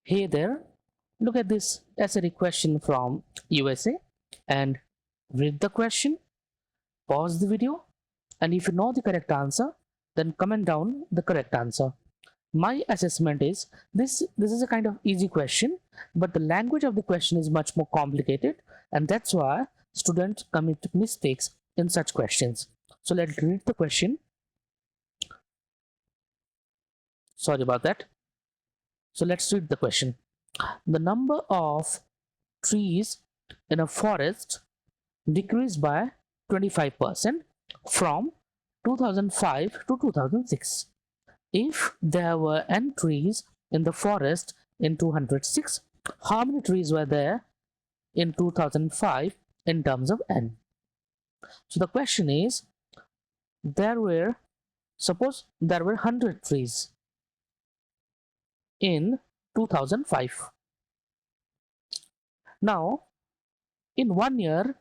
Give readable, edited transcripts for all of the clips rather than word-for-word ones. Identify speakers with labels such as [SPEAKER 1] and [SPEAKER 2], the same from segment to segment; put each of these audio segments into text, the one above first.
[SPEAKER 1] Hey there, look at this essay question from USA and read the question, pause the video, and if you know the correct answer, then comment down the correct answer. My assessment is this is a kind of easy question, but the language of the question is much more complicated, and that's why students commit mistakes in such questions. So let's read the question. Sorry about that. So let's read the question. The number of trees in a forest decreased by 25% from 2005 to 2006. If there were n trees in the forest in 206, how many trees were there in 2005 in terms of n? So the question is, there were, suppose there were 100 trees in 2005. Now, in 1 year,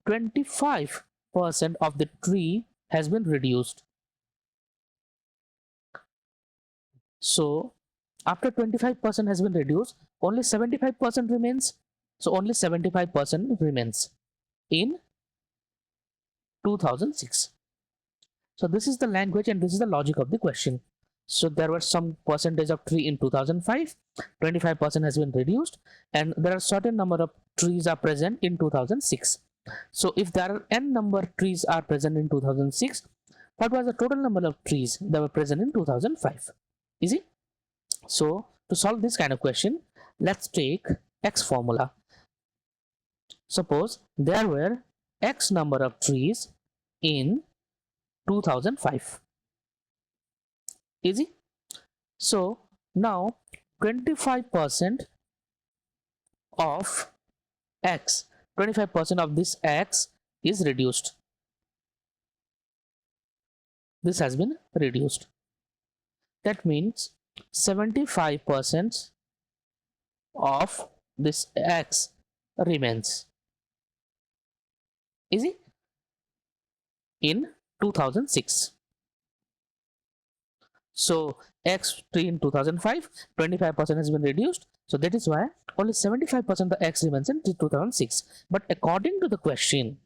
[SPEAKER 1] 25% of the tree has been reduced. So after 25% has been reduced, only 75% remains. So only 75% remains in 2006. So this is the language and this is the logic of the question. So there was some percentage of tree in 2005, 25% has been reduced, and there are certain number of trees are present in 2006. So if there are n number of trees are present in 2006, what was the total number of trees that were present in 2005? Easy. So to solve this kind of question, let's take X formula. Suppose there were X number of trees in 2005. Easy. So now 25% of X, 25% of this X is reduced. This has been reduced. That means 75% of this X remains. Easy. In 2006. So X tree in 2005, 25% has been reduced. So that is why only 75% of the X remains in 2006. But according to the question,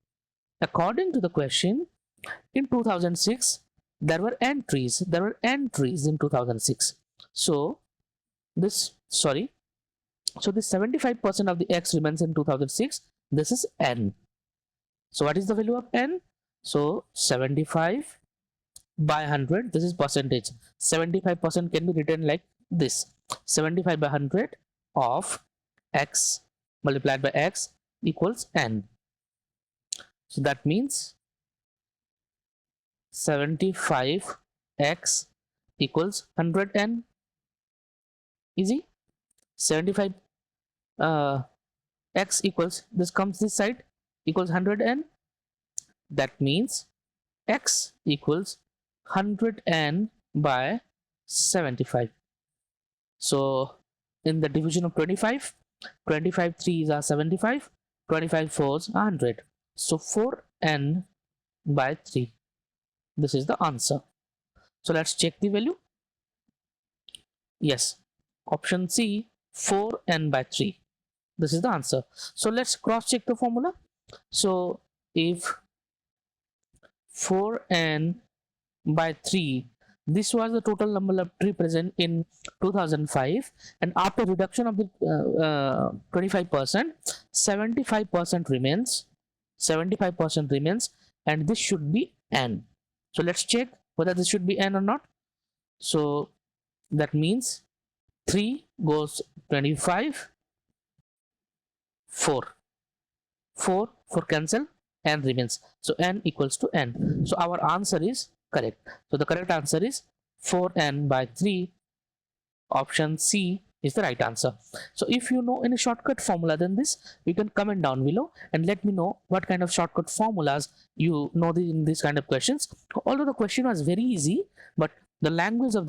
[SPEAKER 1] in 2006, there were n trees. There were n trees in 2006. So this 75% of the X remains in 2006. This is n. So what is the value of n? So 75 by 100, this is percentage. 75% can be written like this: 75 by 100 of X multiplied by X equals n. So that means 75x equals 100n. Easy. 75 x equals, this comes this side, equals 100n. That means x equals 100n by 75. So in the division of 25, 25 3s are 75, 25 4s are 100. So 4n by 3. This is the answer. So let's check the value. Yes, option C, 4n by 3. This is the answer. So let's cross check the formula. So if 4n by 3, this was the total number of tree present in 2005, and after reduction of the 25%, 75% remains. 75% remains, and this should be n. So let's check whether this should be n or not. So that means 3 goes 25, 4 4 cancel, n remains. So n equals to n. So our answer is correct. So the correct answer is 4n by 3. Option C is the right answer. So if you know any shortcut formula than this, you can comment down below and let me know what kind of shortcut formulas you know in these kind of questions. Although the question was very easy, but the language of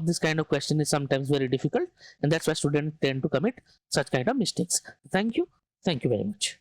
[SPEAKER 1] this kind of question is sometimes very difficult, and that's why students tend to commit such kind of mistakes. Thank you very much.